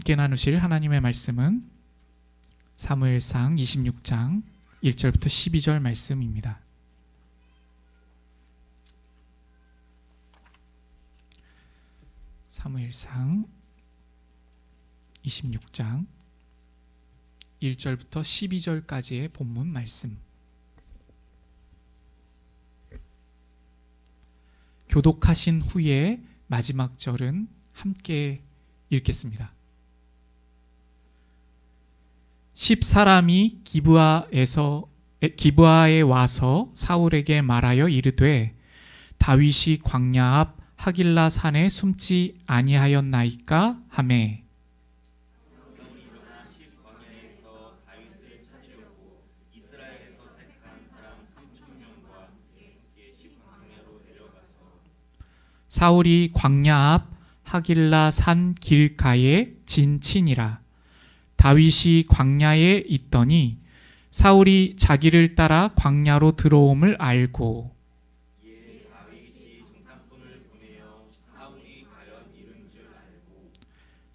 함께 나누실 하나님의 말씀은 사무엘상 26장 1절부터 12절 말씀입니다. 사무엘상 26장 1절부터 12절까지의 본문 말씀. 교독하신 후에 마지막 절은 함께 읽겠습니다. 10사람이 기브아에 와서 사울에게 말하여 이르되 다윗이 광야 앞 하길라 산에 숨지 아니하였나이까 하매 사울이 광야 앞 하길라 산 길가에 진친이라. 다윗이 광야에 있더니 사울이 자기를 따라 광야로 들어옴을 알고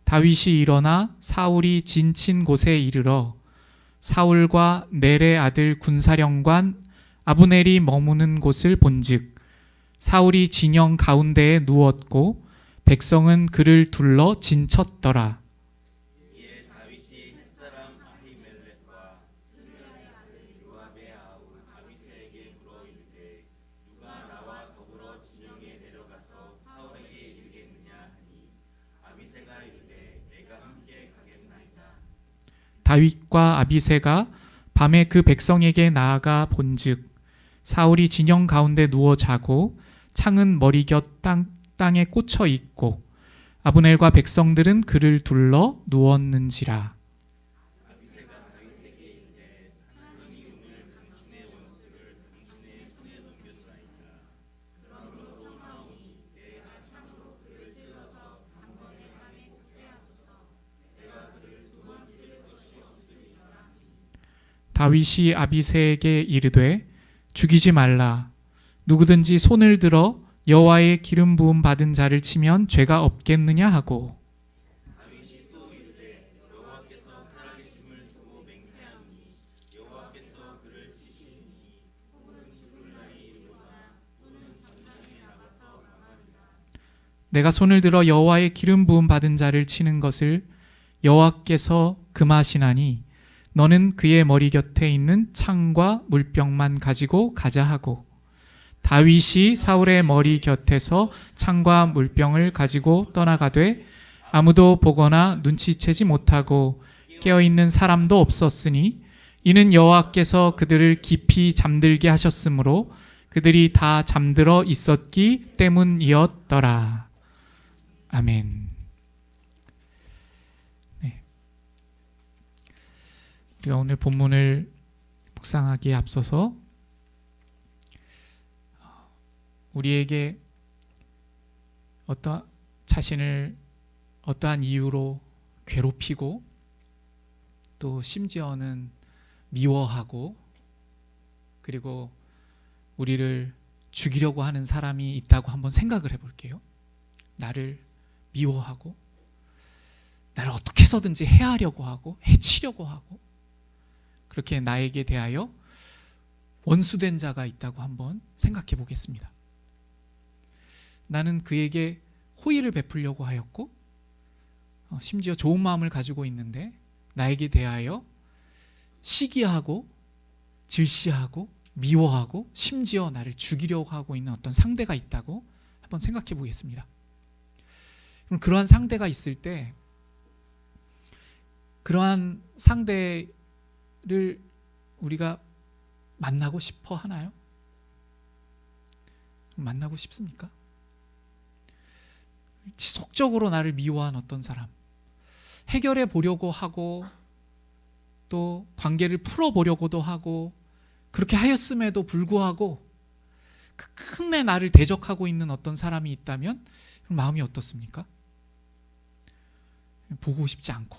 다윗이 일어나 사울이 진친 곳에 이르러 사울과 넬의 아들 군사령관 아브넬이 머무는 곳을 본즉 사울이 진영 가운데에 누웠고 백성은 그를 둘러 진쳤더라. 이에 다윗이 햇사람 아히멜렉과 스루야의 아들 요압의 아우 아비새에게 물어 이르되 누가 나와 더불어 진영에 내려가서 사울에게 이르겠느냐 하니 아비새가 이르되 내가 함께 가겠나이다. 다윗과 아비새가 밤에 그 백성에게 나아가 본즉 사울이 진영 가운데 누워 자고 창은 머리 곁 땅에 꽂혀 있고 아브넬과 백성들은 그를 둘러 누웠는지라. 아비새가 다윗에게 이르되 하나님이 오늘 당신의 원수를 당신의 손에 넘겨주나이다. 그러므로 소나오니 내가 창으로 그를 찔러서 단번에 땅에 꽂게 하소서. 내가 그를 두 번 찔 것이 없으리라. 다윗이 아비새에게 이르되 죽이지 말라. 누구든지 손을 들어 여호와의 기름 부음 받은 자를 치면 죄가 없겠느냐 하고 다윗이 또 이르되 여호와께서 살아계심을 두고 맹세하노니 여호와께서 그를 치시니 혹은 죽을 날이 이르거나 또는 전장에 나가서 망하리라. 내가 손을 들어 여호와의 기름 부음 받은 자를 치는 것을 여호와께서 금하시나니 너는 그의 머리 곁에 있는 창과 물병만 가지고 가자 하고 다윗이 사울의 머리 곁에서 창과 물병을 가지고 떠나가되 아무도 보거나 눈치채지 못하고 깨어있는 사람도 없었으니 이는 여호와께서 그들을 깊이 잠들게 하셨으므로 그들이 다 잠들어 있었기 때문이었더라. 아멘. 네. 우리가 오늘 본문을 묵상하기에 앞서서 우리에게 자신을 어떠한 이유로 괴롭히고 또 심지어는 미워하고 그리고 우리를 죽이려고 하는 사람이 있다고 한번 생각을 해볼게요. 나를 미워하고 나를 어떻게 해서든지 해하려고 하고 해치려고 하고 그렇게 나에게 대하여 원수된 자가 있다고 한번 생각해 보겠습니다. 나는 그에게 호의를 베풀려고 하였고 심지어 좋은 마음을 가지고 있는데 나에게 대하여 시기하고 질시하고 미워하고 심지어 나를 죽이려고 하고 있는 어떤 상대가 있다고 한번 생각해 보겠습니다. 그럼 그러한 상대가 있을 때 그러한 상대를 우리가 만나고 싶어 하나요? 만나고 싶습니까? 지속적으로 나를 미워한 어떤 사람, 해결해 보려고 하고 또 관계를 풀어보려고도 하고 그렇게 하였음에도 불구하고 끝내 나를 대적하고 있는 어떤 사람이 있다면 마음이 어떻습니까? 보고 싶지 않고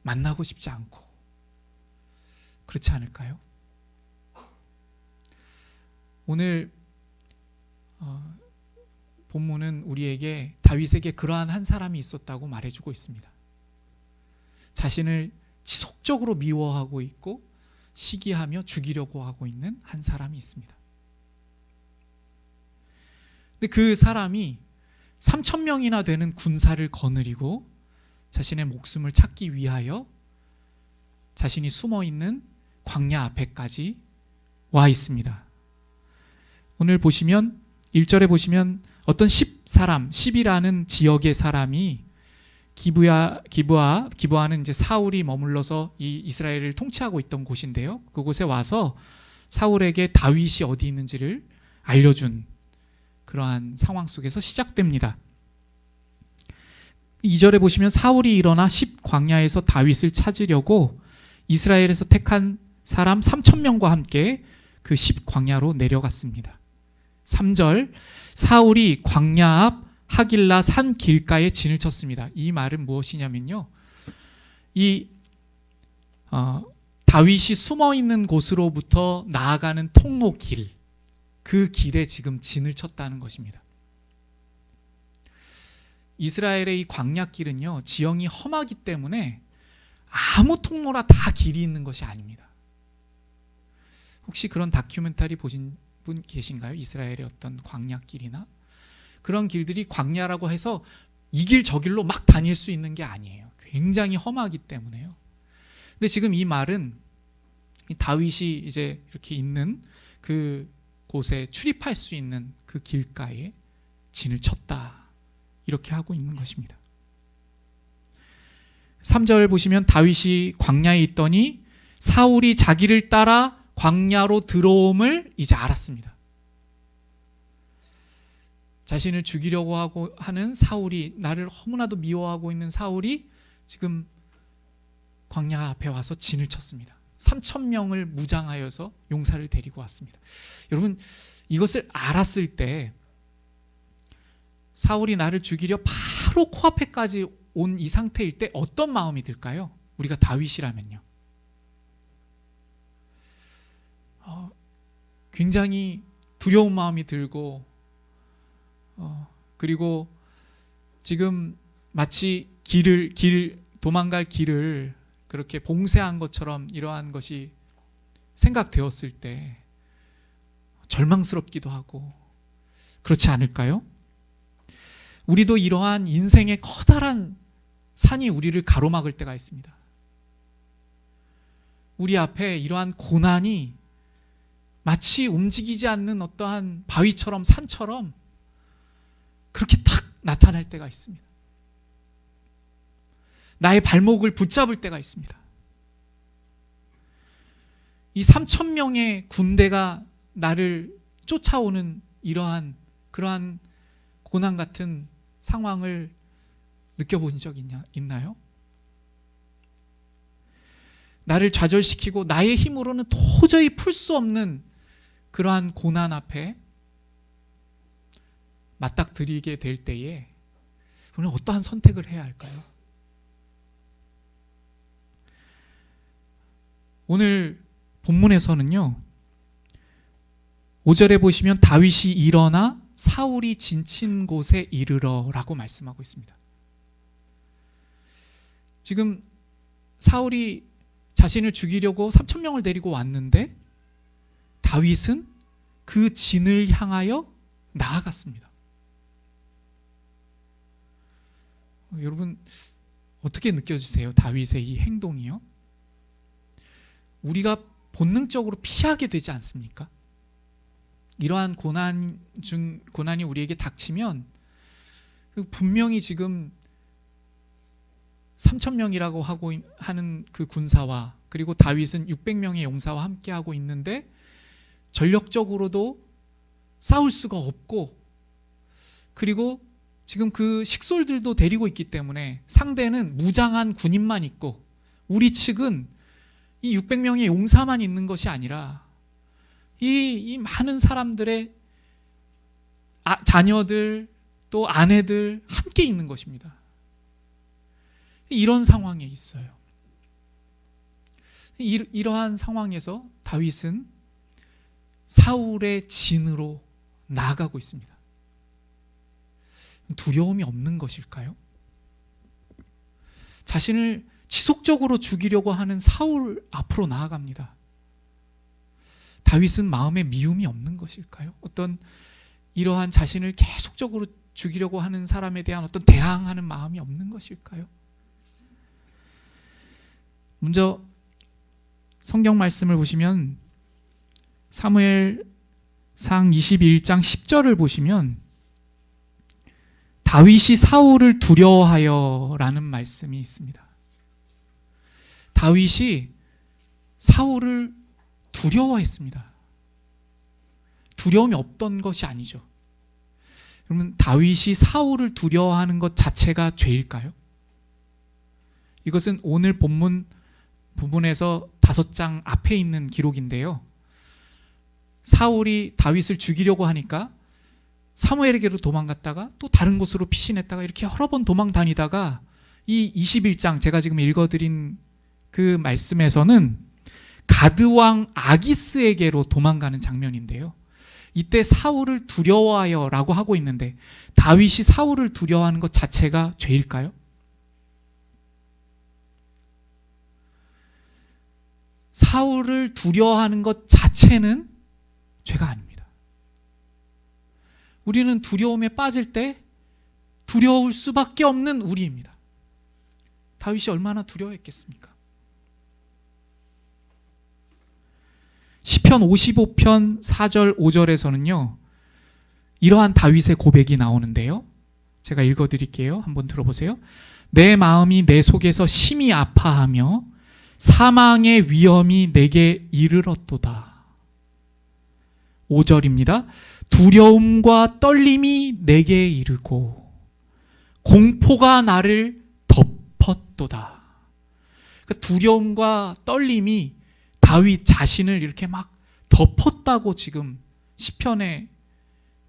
만나고 싶지 않고 그렇지 않을까요? 오늘 본문은 우리에게 다윗에게 그러한 한 사람이 있었다고 말해주고 있습니다. 자신을 지속적으로 미워하고 있고 시기하며 죽이려고 하고 있는 한 사람이 있습니다. 근데 그 사람이 3,000명이나 되는 군사를 거느리고 자신의 목숨을 찾기 위하여 자신이 숨어 있는 광야 앞에까지 와 있습니다. 오늘 보시면 1절에 보시면 어떤 10이라는 지역의 사람이 기브아는 이제 사울이 머물러서 이 이스라엘을 통치하고 있던 곳인데요. 그곳에 와서 사울에게 다윗이 어디 있는지를 알려준 그러한 상황 속에서 시작됩니다. 2절에 보시면 사울이 일어나 10광야에서 다윗을 찾으려고 이스라엘에서 택한 사람 3,000명과 함께 그 10광야로 내려갔습니다. 3절 사울이 광야 앞 하길라 산 길가에 진을 쳤습니다. 이 말은 무엇이냐면요, 다윗이 숨어 있는 곳으로부터 나아가는 통로길, 그 길에 지금 진을 쳤다는 것입니다. 이스라엘의 이 광야길은요, 지형이 험하기 때문에 아무 통로나 다 길이 있는 것이 아닙니다. 혹시 그런 다큐멘터리 보신 분 계신가요? 이스라엘의 어떤 광야길이나 그런 길들이 광야라고 해서 이 길 저 길로 막 다닐 수 있는 게 아니에요. 굉장히 험하기 때문에요. 근데 지금 이 말은 다윗이 이제 이렇게 있는 그 곳에 출입할 수 있는 그 길가에 진을 쳤다, 이렇게 하고 있는 것입니다. 3절 보시면 다윗이 광야에 있더니 사울이 자기를 따라 광야로 들어옴을 이제 알았습니다. 자신을 죽이려고 하고 하는 사울이, 나를 너무나도 미워하고 있는 사울이 지금 광야 앞에 와서 진을 쳤습니다. 3,000명을 무장하여서 용사를 데리고 왔습니다. 여러분, 이것을 알았을 때 사울이 나를 죽이려 바로 코앞에까지 온 이 상태일 때 어떤 마음이 들까요? 우리가 다윗이라면요. 굉장히 두려운 마음이 들고, 그리고 지금 마치 도망갈 길을 그렇게 봉쇄한 것처럼 이러한 것이 생각되었을 때 절망스럽기도 하고, 그렇지 않을까요? 우리도 이러한 인생의 커다란 산이 우리를 가로막을 때가 있습니다. 우리 앞에 이러한 고난이 마치 움직이지 않는 어떠한 바위처럼, 산처럼 그렇게 탁 나타날 때가 있습니다. 나의 발목을 붙잡을 때가 있습니다. 이 3,000명의 군대가 나를 쫓아오는 그러한 고난 같은 상황을 느껴본 적 있나요? 나를 좌절시키고 나의 힘으로는 도저히 풀 수 없는 그러한 고난 앞에 맞닥뜨리게 될 때에 우리는 어떠한 선택을 해야 할까요? 오늘 본문에서는요, 5절에 보시면 다윗이 일어나 사울이 진친 곳에 이르러라고 말씀하고 있습니다. 지금 사울이 자신을 죽이려고 3,000명을 데리고 왔는데 다윗은 그 진을 향하여 나아갔습니다. 여러분, 어떻게 느껴지세요? 다윗의 이 행동이요? 우리가 본능적으로 피하게 되지 않습니까? 이러한 고난이 우리에게 닥치면 분명히 지금 3,000명이라고 하는 그 군사와, 그리고 다윗은 600명의 용사와 함께하고 있는데 전력적으로도 싸울 수가 없고, 그리고 지금 그 식솔들도 데리고 있기 때문에 상대는 무장한 군인만 있고, 우리 측은 이 600명의 용사만 있는 것이 아니라 이 많은 사람들의 자녀들, 또 아내들 함께 있는 것입니다. 이런 상황에 있어요. 이러한 상황에서 다윗은 사울의 진으로 나아가고 있습니다. 두려움이 없는 것일까요? 자신을 지속적으로 죽이려고 하는 사울 앞으로 나아갑니다. 다윗은 마음에 미움이 없는 것일까요? 어떤 이러한 자신을 계속적으로 죽이려고 하는 사람에 대한 어떤 대항하는 마음이 없는 것일까요? 먼저 성경 말씀을 보시면 사무엘상 21장 10절을 보시면 다윗이 사울을 두려워하여 라는 말씀이 있습니다. 다윗이 사울을 두려워했습니다. 두려움이 없던 것이 아니죠. 그러면 다윗이 사울을 두려워하는 것 자체가 죄일까요? 이것은 오늘 본문에서 5장 앞에 있는 기록인데요. 사울이 다윗을 죽이려고 하니까 사무엘에게로 도망갔다가 또 다른 곳으로 피신했다가 이렇게 여러 번 도망 다니다가 이 21장 제가 지금 읽어드린 그 말씀에서는 가드왕 아기스에게로 도망가는 장면인데요. 이때 사울을 두려워하여 라고 하고 있는데 다윗이 사울을 두려워하는 것 자체가 죄일까요? 사울을 두려워하는 것 자체는 죄가 아닙니다. 우리는 두려움에 빠질 때 두려울 수밖에 없는 우리입니다. 다윗이 얼마나 두려워했겠습니까? 시편 55편 4절 5절에서는요 이러한 다윗의 고백이 나오는데요, 제가 읽어드릴게요. 한번 들어보세요. 내 마음이 내 속에서 심히 아파하며 사망의 위험이 내게 이르렀도다. 5절입니다. 두려움과 떨림이 내게 이르고 공포가 나를 덮었도다. 그러니까 두려움과 떨림이 다윗 자신을 이렇게 막 덮었다고 지금 시편의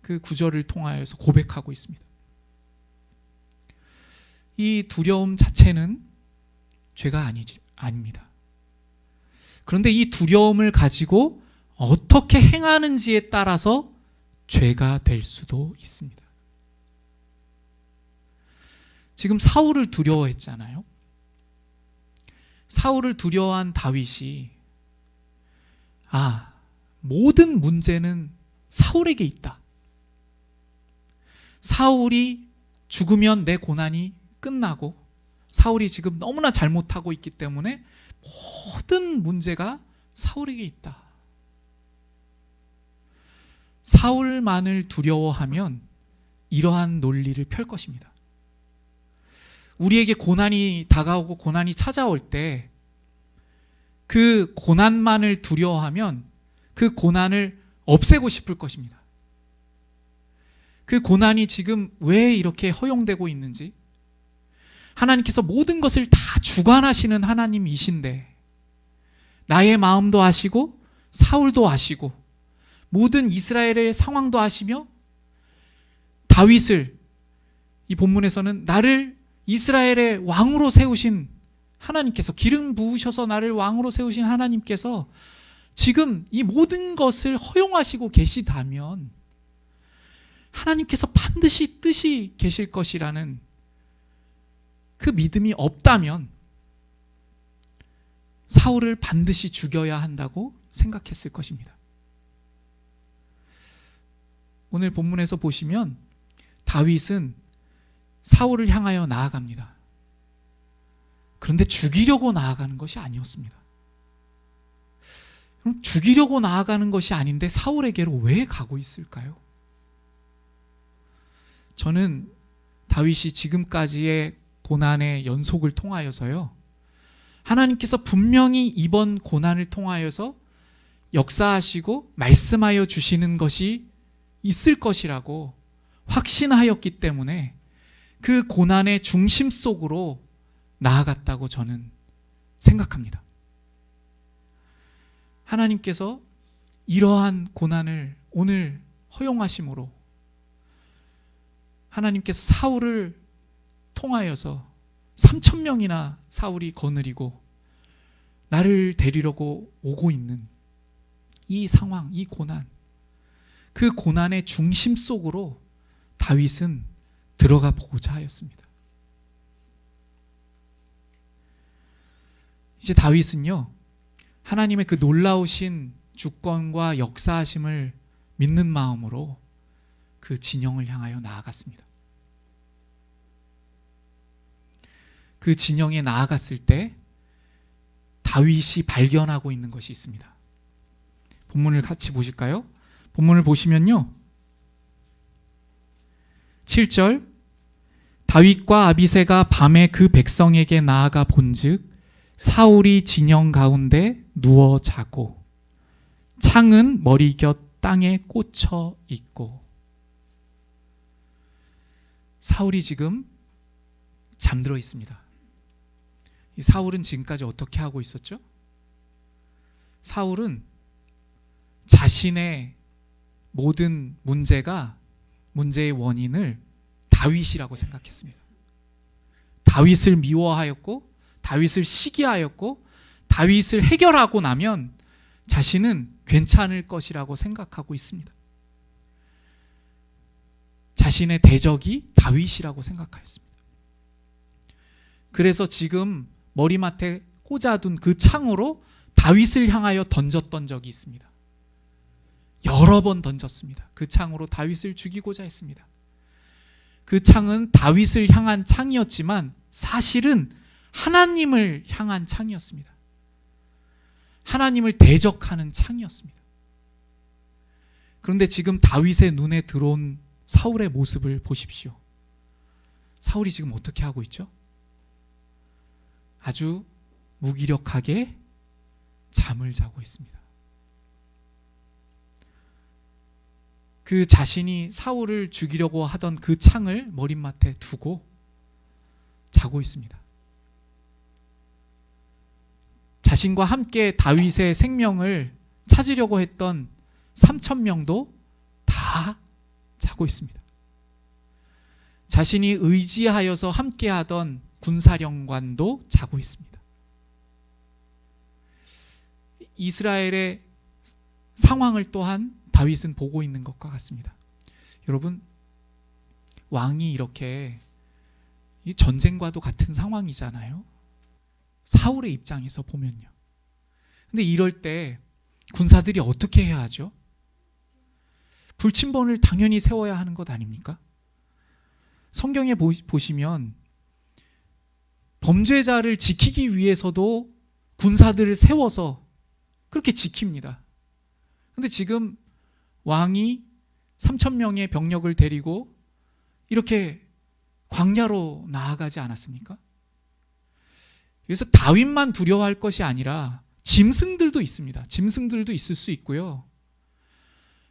그 구절을 통하여서 고백하고 있습니다. 이 두려움 자체는 죄가 아닙니다. 그런데 이 두려움을 가지고 어떻게 행하는지에 따라서 죄가 될 수도 있습니다. 지금 사울을 두려워했잖아요. 사울을 두려워한 다윗이 모든 문제는 사울에게 있다. 사울이 죽으면 내 고난이 끝나고 사울이 지금 너무나 잘못하고 있기 때문에 모든 문제가 사울에게 있다. 사울만을 두려워하면 이러한 논리를 펼 것입니다. 우리에게 고난이 다가오고 고난이 찾아올 때 그 고난만을 두려워하면 그 고난을 없애고 싶을 것입니다. 그 고난이 지금 왜 이렇게 허용되고 있는지, 하나님께서 모든 것을 다 주관하시는 하나님이신데 나의 마음도 아시고 사울도 아시고 모든 이스라엘의 상황도 아시며 다윗을, 이 본문에서는 나를 이스라엘의 왕으로 세우신 하나님께서, 기름 부으셔서 나를 왕으로 세우신 하나님께서 지금 이 모든 것을 허용하시고 계시다면 하나님께서 반드시 뜻이 계실 것이라는 그 믿음이 없다면 사울을 반드시 죽여야 한다고 생각했을 것입니다. 오늘 본문에서 보시면 다윗은 사울을 향하여 나아갑니다. 그런데 죽이려고 나아가는 것이 아니었습니다. 그럼 죽이려고 나아가는 것이 아닌데 사울에게로 왜 가고 있을까요? 저는 다윗이 지금까지의 고난의 연속을 통하여서요, 하나님께서 분명히 이번 고난을 통하여서 역사하시고 말씀하여 주시는 것이 있을 것이라고 확신하였기 때문에 그 고난의 중심 속으로 나아갔다고 저는 생각합니다. 하나님께서 이러한 고난을 오늘 허용하심으로 하나님께서 사울을 통하여서 3,000명이나 사울이 거느리고 나를 데리려고 오고 있는 이 상황, 이 고난, 그 고난의 중심 속으로 다윗은 들어가 보고자 하였습니다. 이제 다윗은요, 하나님의 그 놀라우신 주권과 역사하심을 믿는 마음으로 그 진영을 향하여 나아갔습니다. 그 진영에 나아갔을 때 다윗이 발견하고 있는 것이 있습니다. 본문을 같이 보실까요? 본문을 보시면요, 7절, 다윗과 아비새가 밤에 그 백성에게 나아가 본즉 사울이 진영 가운데 누워 자고 창은 머리 곁 땅에 꽂혀 있고. 사울이 지금 잠들어 있습니다. 이 사울은 지금까지 어떻게 하고 있었죠? 사울은 자신의 모든 문제의 원인을 다윗이라고 생각했습니다. 다윗을 미워하였고, 다윗을 시기하였고, 다윗을 해결하고 나면 자신은 괜찮을 것이라고 생각하고 있습니다. 자신의 대적이 다윗이라고 생각하였습니다. 그래서 지금 머리맡에 꽂아둔 그 창으로 다윗을 향하여 던졌던 적이 있습니다. 여러 번 던졌습니다. 그 창으로 다윗을 죽이고자 했습니다. 그 창은 다윗을 향한 창이었지만 사실은 하나님을 향한 창이었습니다. 하나님을 대적하는 창이었습니다. 그런데 지금 다윗의 눈에 들어온 사울의 모습을 보십시오. 사울이 지금 어떻게 하고 있죠? 아주 무기력하게 잠을 자고 있습니다. 그 자신이 사울을 죽이려고 하던 그 창을 머리맡에 두고 자고 있습니다. 자신과 함께 다윗의 생명을 찾으려고 했던 3,000명도 다 자고 있습니다. 자신이 의지하여서 함께하던 군사령관도 자고 있습니다. 이스라엘의 상황을 또한 다윗은 보고 있는 것과 같습니다. 여러분, 왕이 이렇게 전쟁과도 같은 상황이잖아요. 사울의 입장에서 보면요. 근데 이럴 때 군사들이 어떻게 해야 하죠? 불침번을 당연히 세워야 하는 것 아닙니까? 성경에 보시면 범죄자를 지키기 위해서도 군사들을 세워서 그렇게 지킵니다. 근데 지금 왕이 3,000명의 병력을 데리고 이렇게 광야로 나아가지 않았습니까? 그래서 다윗만 두려워할 것이 아니라 짐승들도 있습니다. 짐승들도 있을 수 있고요.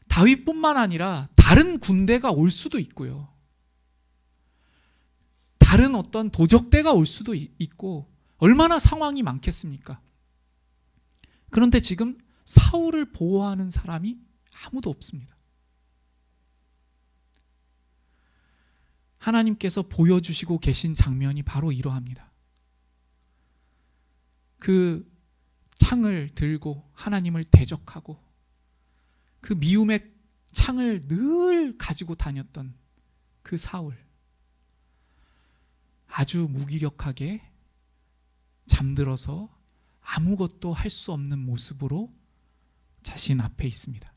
다윗뿐만 아니라 다른 군대가 올 수도 있고요. 다른 어떤 도적대가 올 수도 있고, 얼마나 상황이 많겠습니까? 그런데 지금 사울을 보호하는 사람이 아무도 없습니다. 하나님께서 보여주시고 계신 장면이 바로 이러합니다. 그 창을 들고 하나님을 대적하고 그 미움의 창을 늘 가지고 다녔던 그 사울, 아주 무기력하게 잠들어서 아무것도 할 수 없는 모습으로 자신 앞에 있습니다.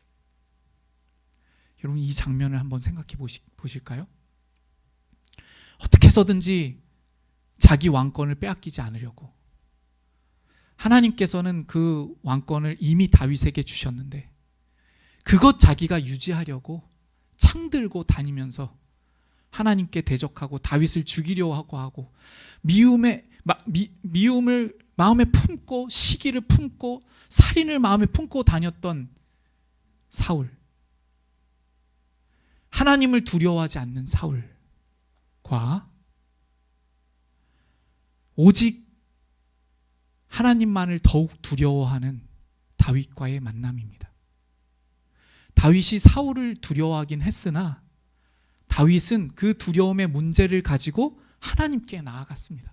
여러분, 이 장면을 한번 생각해 보실까요? 어떻게 해서든지 자기 왕권을 빼앗기지 않으려고, 하나님께서는 그 왕권을 이미 다윗에게 주셨는데 그것 자기가 유지하려고 창 들고 다니면서 하나님께 대적하고 다윗을 죽이려 하고 미움을 마음에 품고 시기를 품고 살인을 마음에 품고 다녔던 사울, 하나님을 두려워하지 않는 사울과 오직 하나님만을 더욱 두려워하는 다윗과의 만남입니다. 다윗이 사울을 두려워하긴 했으나 다윗은 그 두려움의 문제를 가지고 하나님께 나아갔습니다.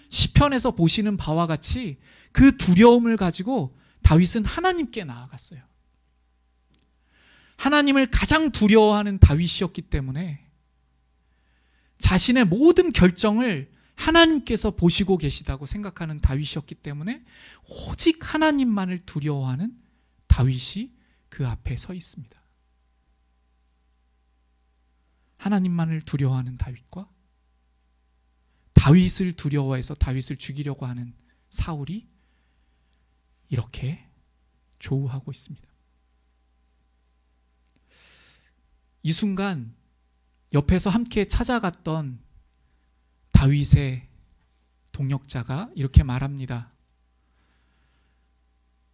시편에서 보시는 바와 같이 그 두려움을 가지고 다윗은 하나님께 나아갔어요. 하나님을 가장 두려워하는 다윗이었기 때문에 자신의 모든 결정을 하나님께서 보시고 계시다고 생각하는 다윗이었기 때문에 오직 하나님만을 두려워하는 다윗이 그 앞에 서 있습니다. 하나님만을 두려워하는 다윗과 다윗을 두려워해서 다윗을 죽이려고 하는 사울이 이렇게 조우하고 있습니다. 이 순간 옆에서 함께 찾아갔던 다윗의 동역자가 이렇게 말합니다.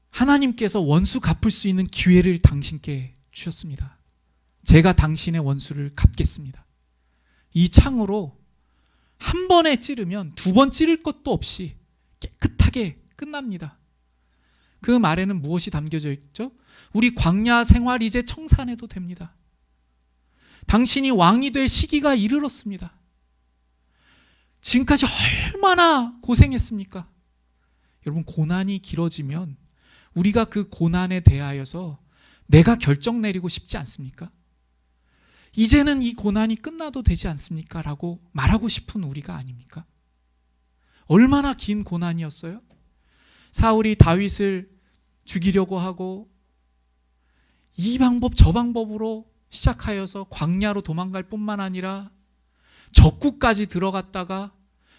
하나님께서 원수 갚을 수 있는 기회를 당신께 주셨습니다. 제가 당신의 원수를 갚겠습니다. 이 창으로 한 번에 찌르면 두 번 찌를 것도 없이 깨끗하게 끝납니다. 그 말에는 무엇이 담겨져 있죠? 우리 광야 생활 이제 청산해도 됩니다. 당신이 왕이 될 시기가 이르렀습니다. 지금까지 얼마나 고생했습니까? 여러분, 고난이 길어지면 우리가 그 고난에 대하여서 내가 결정 내리고 싶지 않습니까? 이제는 이 고난이 끝나도 되지 않습니까? 라고 말하고 싶은 우리가 아닙니까? 얼마나 긴 고난이었어요? 사울이 다윗을 죽이려고 하고 이 방법 저 방법으로 시작하여서 광야로 도망갈 뿐만 아니라 적국까지 들어갔다가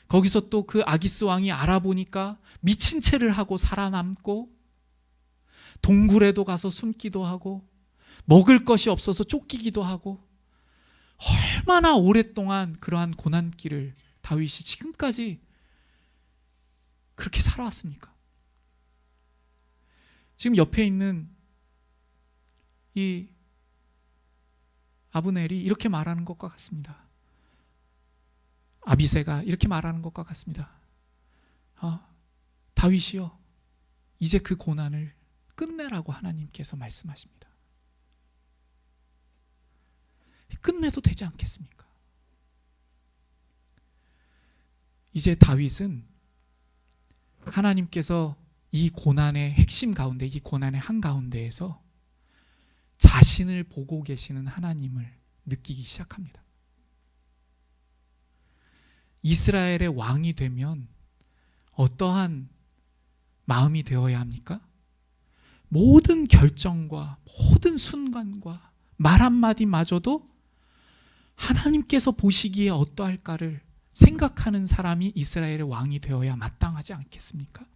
거기서 또 그 아기스 왕이 알아보니까 미친 채를 하고 살아남고 동굴에도 가서 숨기도 하고 먹을 것이 없어서 쫓기기도 하고 얼마나 오랫동안 그러한 고난길을 다윗이 지금까지 그렇게 살아왔습니까? 지금 옆에 있는 이 아브넬이 이렇게 말하는 것과 같습니다. 아비새가 이렇게 말하는 것과 같습니다. 다윗이요, 이제 그 고난을 끝내라고 하나님께서 말씀하십니다. 끝내도 되지 않겠습니까? 이제 다윗은 하나님께서 이 고난의 핵심 가운데, 이 고난의 한가운데에서 자신을 보고 계시는 하나님을 느끼기 시작합니다. 이스라엘의 왕이 되면 어떠한 마음이 되어야 합니까? 모든 결정과 모든 순간과 말 한마디마저도 하나님께서 보시기에 어떠할까를 생각하는 사람이 이스라엘의 왕이 되어야 마땅하지 않겠습니까?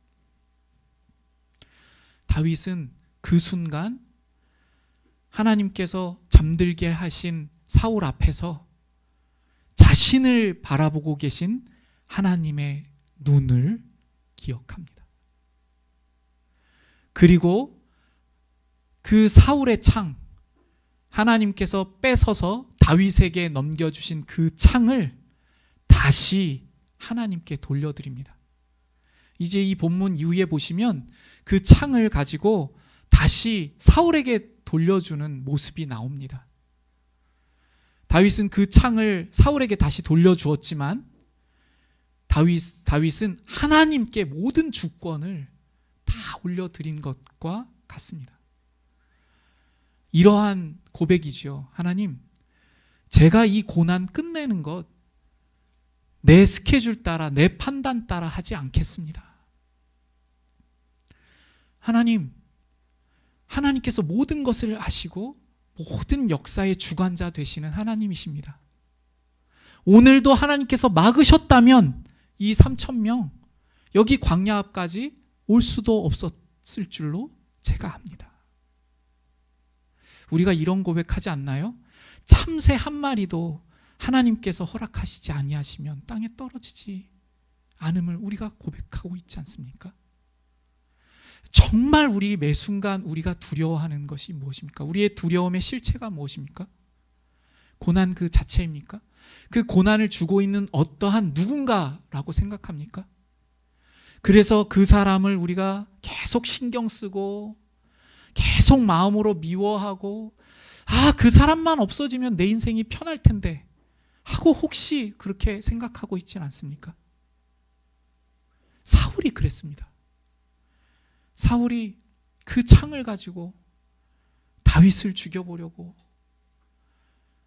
다윗은 그 순간 하나님께서 잠들게 하신 사울 앞에서 자신을 바라보고 계신 하나님의 눈을 기억합니다. 그리고 그 사울의 창, 하나님께서 뺏어서 다윗에게 넘겨주신 그 창을 다시 하나님께 돌려드립니다. 이제 이 본문 이후에 보시면 그 창을 가지고 다시 사울에게 돌려주는 모습이 나옵니다. 다윗은 그 창을 사울에게 다시 돌려주었지만 다윗은 하나님께 모든 주권을 다 올려드린 것과 같습니다. 이러한 고백이지요. 하나님, 제가 이 고난 끝내는 것 내 스케줄 따라, 내 판단 따라 하지 않겠습니다. 하나님께서 모든 것을 아시고 모든 역사의 주관자 되시는 하나님이십니다. 오늘도 하나님께서 막으셨다면 이 3,000명 여기 광야 앞까지 올 수도 없었을 줄로 제가 압니다. 우리가 이런 고백하지 않나요? 참새 한 마리도 하나님께서 허락하시지 아니하시면 땅에 떨어지지 않음을 우리가 고백하고 있지 않습니까? 정말 우리 매 순간 우리가 두려워하는 것이 무엇입니까? 우리의 두려움의 실체가 무엇입니까? 고난 그 자체입니까? 그 고난을 주고 있는 어떠한 누군가라고 생각합니까? 그래서 그 사람을 우리가 계속 신경 쓰고 계속 마음으로 미워하고 그 사람만 없어지면 내 인생이 편할 텐데 하고 혹시 그렇게 생각하고 있진 않습니까? 사울이 그랬습니다. 사울이 그 창을 가지고 다윗을 죽여보려고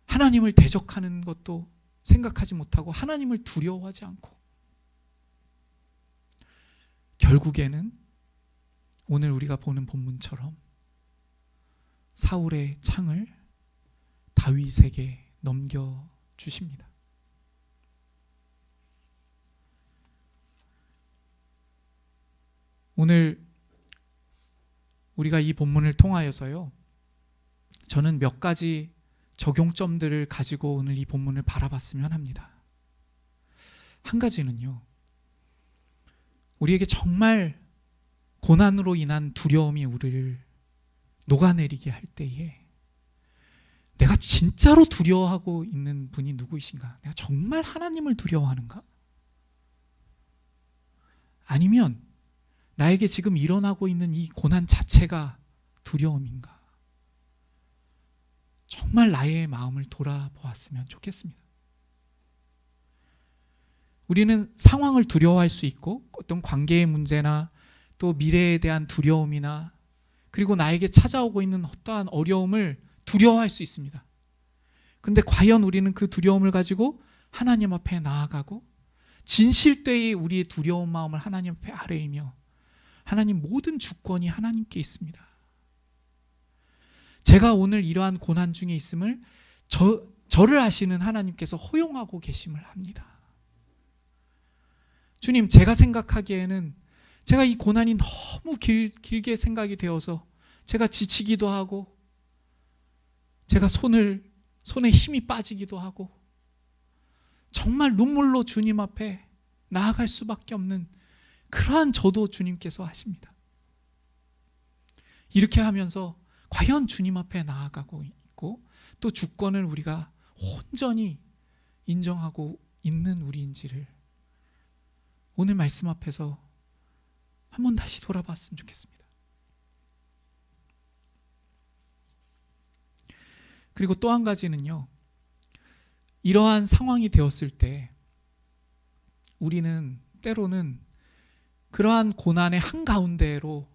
하나님을 대적하는 것도 생각하지 못하고 하나님을 두려워하지 않고 결국에는 오늘 우리가 보는 본문처럼 사울의 창을 다윗에게 넘겨주십니다. 오늘 우리가 이 본문을 통하여서요, 저는 몇 가지 적용점들을 가지고 오늘 이 본문을 바라봤으면 합니다. 한 가지는요, 우리에게 정말 고난으로 인한 두려움이 우리를 녹아내리게 할 때에 내가 진짜로 두려워하고 있는 분이 누구이신가? 내가 정말 하나님을 두려워하는가? 아니면 나에게 지금 일어나고 있는 이 고난 자체가 두려움인가? 정말 나의 마음을 돌아보았으면 좋겠습니다. 우리는 상황을 두려워할 수 있고 어떤 관계의 문제나 또 미래에 대한 두려움이나 그리고 나에게 찾아오고 있는 어떠한 어려움을 두려워할 수 있습니다. 그런데 과연 우리는 그 두려움을 가지고 하나님 앞에 나아가고 진실되이 우리의 두려운 마음을 하나님 앞에 아뢰이며 하나님, 모든 주권이 하나님께 있습니다. 제가 오늘 이러한 고난 중에 있음을 저를 아시는 하나님께서 허용하고 계심을 합니다. 주님, 제가 생각하기에는 제가 이 고난이 너무 길게 생각이 되어서 제가 지치기도 하고 제가 손에 힘이 빠지기도 하고 정말 눈물로 주님 앞에 나아갈 수밖에 없는 그러한 저도 주님께서 하십니다. 이렇게 하면서 과연 주님 앞에 나아가고 있고 또 주권을 우리가 온전히 인정하고 있는 우리인지를 오늘 말씀 앞에서 한번 다시 돌아봤으면 좋겠습니다. 그리고 또 한 가지는요, 이러한 상황이 되었을 때 우리는 때로는 그러한 고난의 한가운데로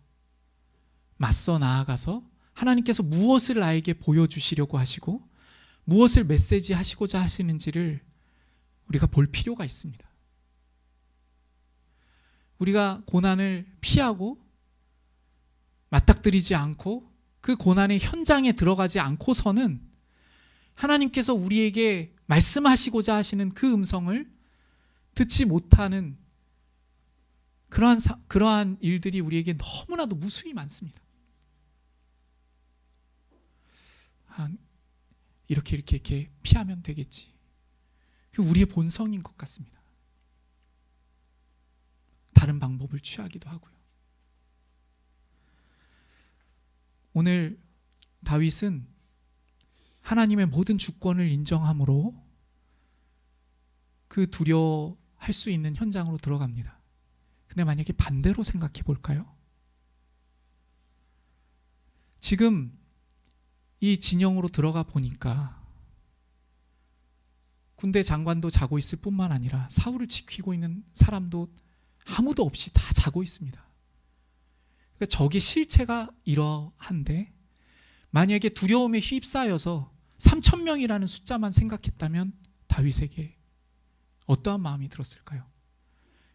맞서 나아가서 하나님께서 무엇을 나에게 보여주시려고 하시고 무엇을 메시지 하시고자 하시는지를 우리가 볼 필요가 있습니다. 우리가 고난을 피하고 맞닥뜨리지 않고 그 고난의 현장에 들어가지 않고서는 하나님께서 우리에게 말씀하시고자 하시는 그 음성을 듣지 못하는 그러한 일들이 우리에게 너무나도 무수히 많습니다. 이렇게 피하면 되겠지. 그게 우리의 본성인 것 같습니다. 다른 방법을 취하기도 하고요. 오늘 다윗은 하나님의 모든 주권을 인정함으로 그 두려워할 수 있는 현장으로 들어갑니다. 근데 만약에 반대로 생각해 볼까요? 지금 이 진영으로 들어가 보니까 군대 장관도 자고 있을 뿐만 아니라 사울을 지키고 있는 사람도 아무도 없이 다 자고 있습니다. 그러니까 적의 실체가 이러한데 만약에 두려움에 휩싸여서 3,000명이라는 숫자만 생각했다면 다윗에게 어떠한 마음이 들었을까요?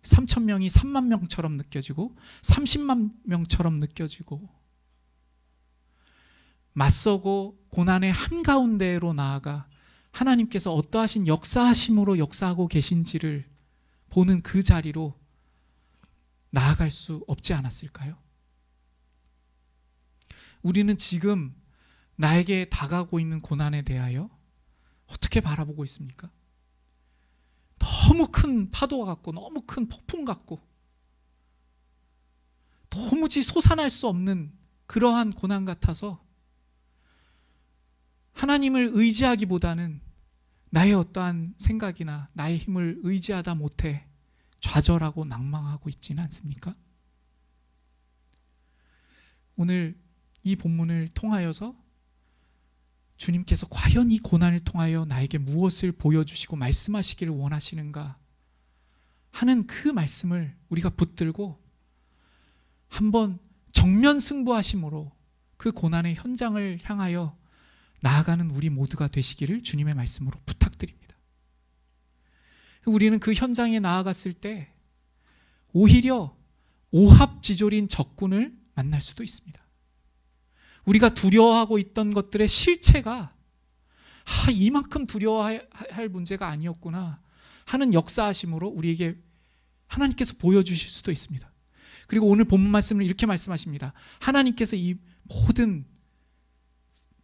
3,000명이 3만 명처럼 느껴지고 30만 명처럼 느껴지고 맞서고 고난의 한가운데로 나아가 하나님께서 어떠하신 역사하심으로 역사하고 계신지를 보는 그 자리로 나아갈 수 없지 않았을까요? 우리는 지금 나에게 다가오고 있는 고난에 대하여 어떻게 바라보고 있습니까? 너무 큰 파도 같고 너무 큰 폭풍 같고 도무지 솟아날 수 없는 그러한 고난 같아서 하나님을 의지하기보다는 나의 어떠한 생각이나 나의 힘을 의지하다 못해 좌절하고 낭망하고 있지는 않습니까? 오늘 이 본문을 통하여서 주님께서 과연 이 고난을 통하여 나에게 무엇을 보여주시고 말씀하시기를 원하시는가 하는 그 말씀을 우리가 붙들고 한번 정면 승부하심으로 그 고난의 현장을 향하여 나아가는 우리 모두가 되시기를 주님의 말씀으로 부탁드립니다. 우리는 그 현장에 나아갔을 때 오히려 오합지졸인 적군을 만날 수도 있습니다. 우리가 두려워하고 있던 것들의 실체가 이만큼 두려워할 문제가 아니었구나 하는 역사하심으로 우리에게 하나님께서 보여주실 수도 있습니다. 그리고 오늘 본문 말씀을 이렇게 말씀하십니다. 하나님께서 이 모든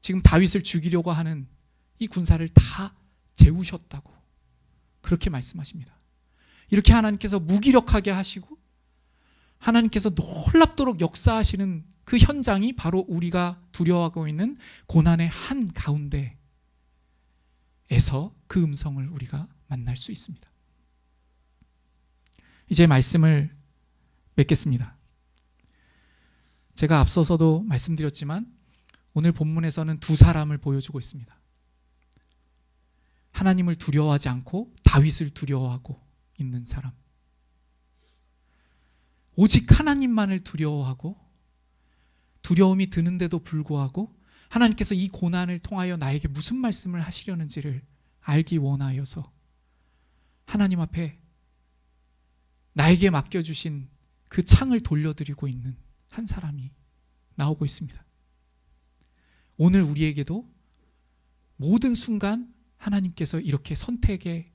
지금 다윗을 죽이려고 하는 이 군사를 다 재우셨다고 그렇게 말씀하십니다. 이렇게 하나님께서 무기력하게 하시고 하나님께서 놀랍도록 역사하시는 그 현장이 바로 우리가 두려워하고 있는 고난의 한 가운데에서 그 음성을 우리가 만날 수 있습니다. 이제 말씀을 맺겠습니다. 제가 앞서서도 말씀드렸지만 오늘 본문에서는 두 사람을 보여주고 있습니다. 하나님을 두려워하지 않고 다윗을 두려워하고 있는 사람, 오직 하나님만을 두려워하고 두려움이 드는데도 불구하고 하나님께서 이 고난을 통하여 나에게 무슨 말씀을 하시려는지를 알기 원하여서 하나님 앞에 나에게 맡겨주신 그 창을 돌려드리고 있는 한 사람이 나오고 있습니다. 오늘 우리에게도 모든 순간 하나님께서 이렇게 선택의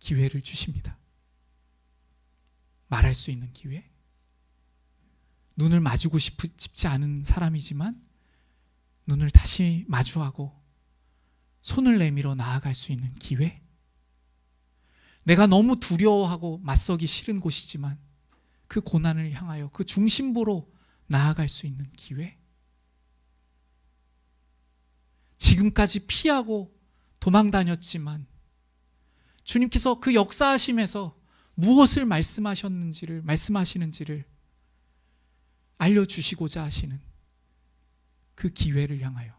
기회를 주십니다. 말할 수 있는 기회, 눈을 마주고 싶지 않은 사람이지만 눈을 다시 마주하고 손을 내밀어 나아갈 수 있는 기회, 내가 너무 두려워하고 맞서기 싫은 곳이지만 그 고난을 향하여 그 중심부로 나아갈 수 있는 기회, 지금까지 피하고 도망 다녔지만 주님께서 그 역사하심에서 무엇을 말씀하시는지를 알려주시고자 하시는 그 기회를 향하여,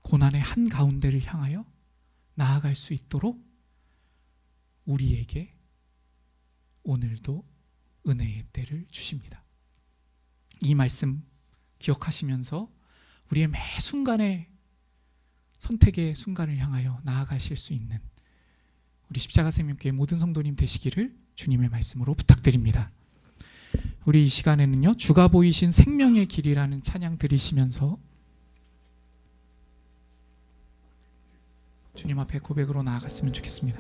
고난의 한가운데를 향하여 나아갈 수 있도록 우리에게 오늘도 은혜의 때를 주십니다. 이 말씀 기억하시면서 우리의 매 순간에 선택의 순간을 향하여 나아가실 수 있는 우리 십자가 생명교회 모든 성도님 되시기를 주님의 말씀으로 부탁드립니다. 우리 이 시간에는요, 주가 보이신 생명의 길이라는 찬양 들으시면서 주님 앞에 고백으로 나아갔으면 좋겠습니다.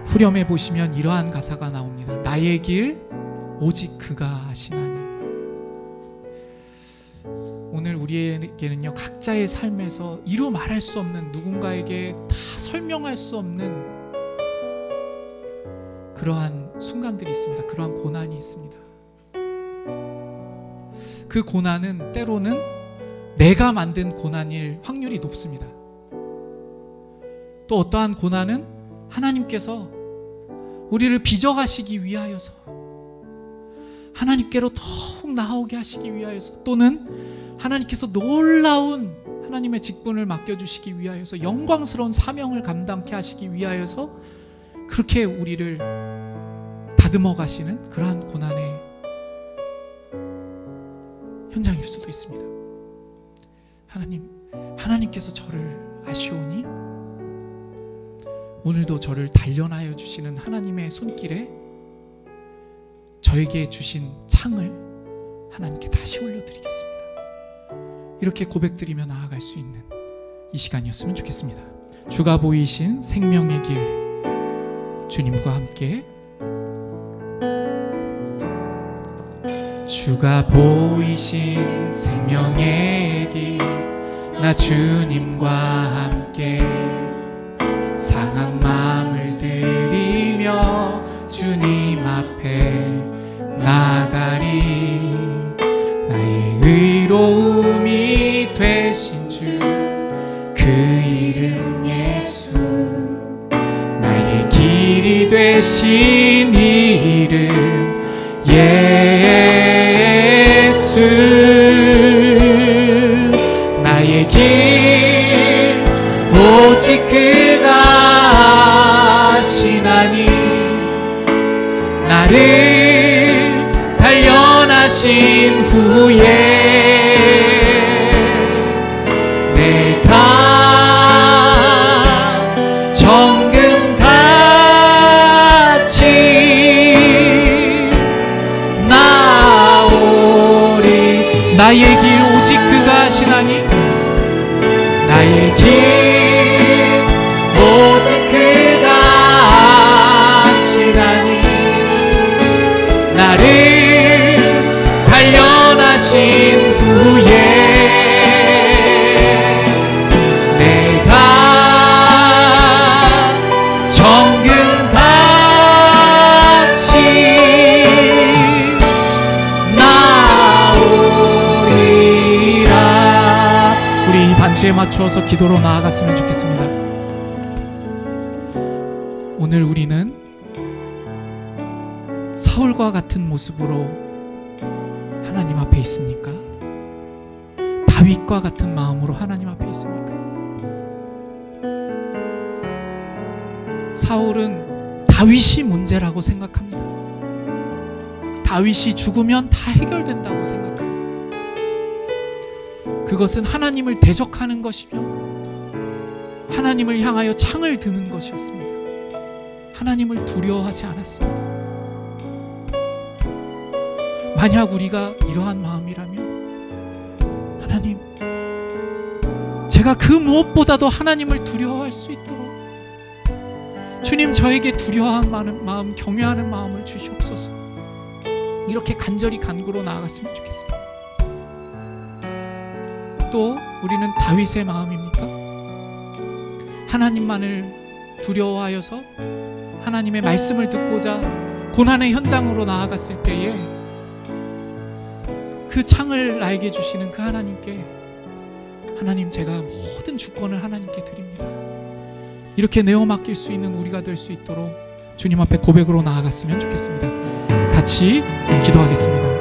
후렴에 보시면 이러한 가사가 나옵니다. 나의 길 오직 그가 아시나니. 오늘 우리에게는요, 각자의 삶에서 이루 말할 수 없는, 누군가에게 다 설명할 수 없는 그러한 순간들이 있습니다. 그러한 고난이 있습니다. 그 고난은 때로는 내가 만든 고난일 확률이 높습니다. 또 어떠한 고난은 하나님께서 우리를 빚어가시기 위하여서, 하나님께로 더욱 나아오게 하시기 위하여서, 또는 하나님께서 놀라운 하나님의 직분을 맡겨주시기 위하여서, 영광스러운 사명을 감당케 하시기 위하여서 그렇게 우리를 다듬어 가시는 그러한 고난의 현장일 수도 있습니다. 하나님께서 저를 아시오니 오늘도 저를 단련하여 주시는 하나님의 손길에 저에게 주신 창을 하나님께 다시 올려드리겠습니다. 이렇게 고백드리며 나아갈 수 있는 이 시간이었으면 좋겠습니다. 주가 보이신 생명의 길, 주님과 함께 주가 보이신 생명의 길, 나 주님과 함께 상한 마음을 들이며 주님 앞에 나가리. 나의 의로움이 되신 주 그 이름 예수, 나의 길이 되신 이름 예수. 나의 길 오직 그가 아시나니, 나를 단련하신 후에 내가 정금 나의 길 오직 그가 아시나니 나를 단련하신 후에 내가 정금같이 나오리라. 우리 이 반주에 맞추어서 기도로 나아갔으면 좋겠습니다. 오늘 우리는 사울과 같은 모습으로 하나님 앞에 있습니까? 다윗과 같은 마음으로 하나님 앞에 있습니까? 사울은 다윗이 문제라고 생각합니다. 다윗이 죽으면 다 해결된다고 생각합니다. 그것은 하나님을 대적하는 것이며 하나님을 향하여 창을 드는 것이었습니다. 하나님을 두려워하지 않았습니다. 만약 우리가 이러한 마음이라면 하나님, 제가 그 무엇보다도 하나님을 두려워할 수 있도록 주님, 저에게 두려워하는 마음, 경외하는 마음을 주시옵소서. 이렇게 간절히 간구로 나아갔으면 좋겠습니다. 또 우리는 다윗의 마음입니까? 하나님만을 두려워하여서 하나님의 말씀을 듣고자 고난의 현장으로 나아갔을 때에 그 창을 나에게 주시는 그 하나님께, 하나님, 제가 모든 주권을 하나님께 드립니다, 이렇게 내어 맡길 수 있는 우리가 될 수 있도록 주님 앞에 고백으로 나아갔으면 좋겠습니다. 같이 기도하겠습니다.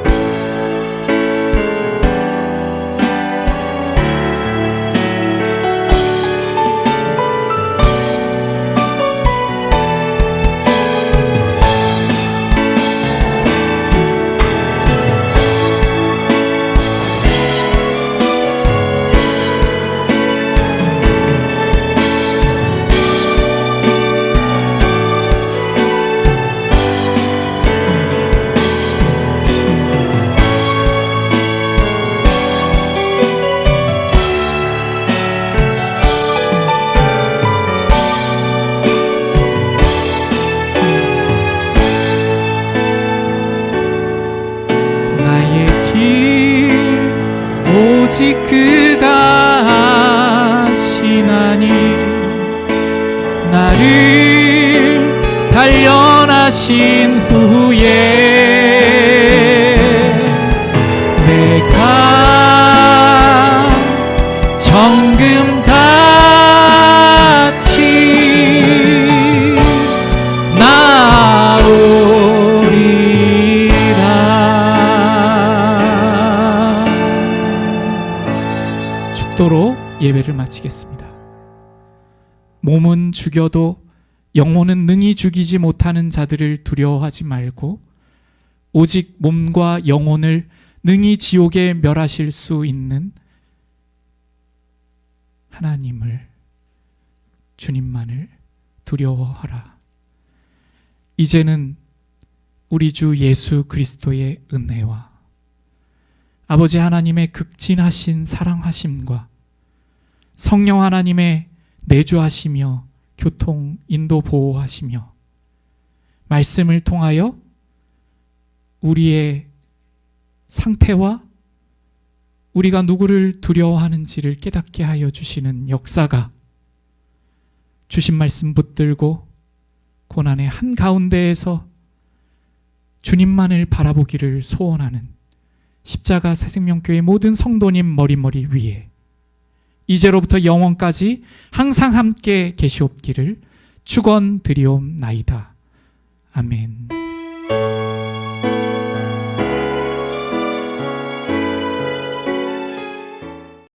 오직 그가 아시나니 나를 단련하신 후에 내가 정금같이 나오리라. 축도로 예배를 마치겠습니다. 몸은 죽여도 영혼은 능히 죽이지 못하는 자들을 두려워하지 말고 오직 몸과 영혼을 능히 지옥에 멸하실 수 있는 하나님을, 주님만을 두려워하라. 이제는 우리 주 예수 그리스도의 은혜와 아버지 하나님의 극진하신 사랑하심과 성령 하나님의 내주하시며 교통 인도 보호하시며 말씀을 통하여 우리의 상태와 우리가 누구를 두려워하는지를 깨닫게 하여 주시는 역사가 주신 말씀 붙들고 고난의 한가운데에서 주님만을 바라보기를 소원하는 십자가 새생명교회 모든 성도님 머리머리 위에 이제로부터 영원까지 항상 함께 계시옵기를 축원드리옵나이다. 아멘.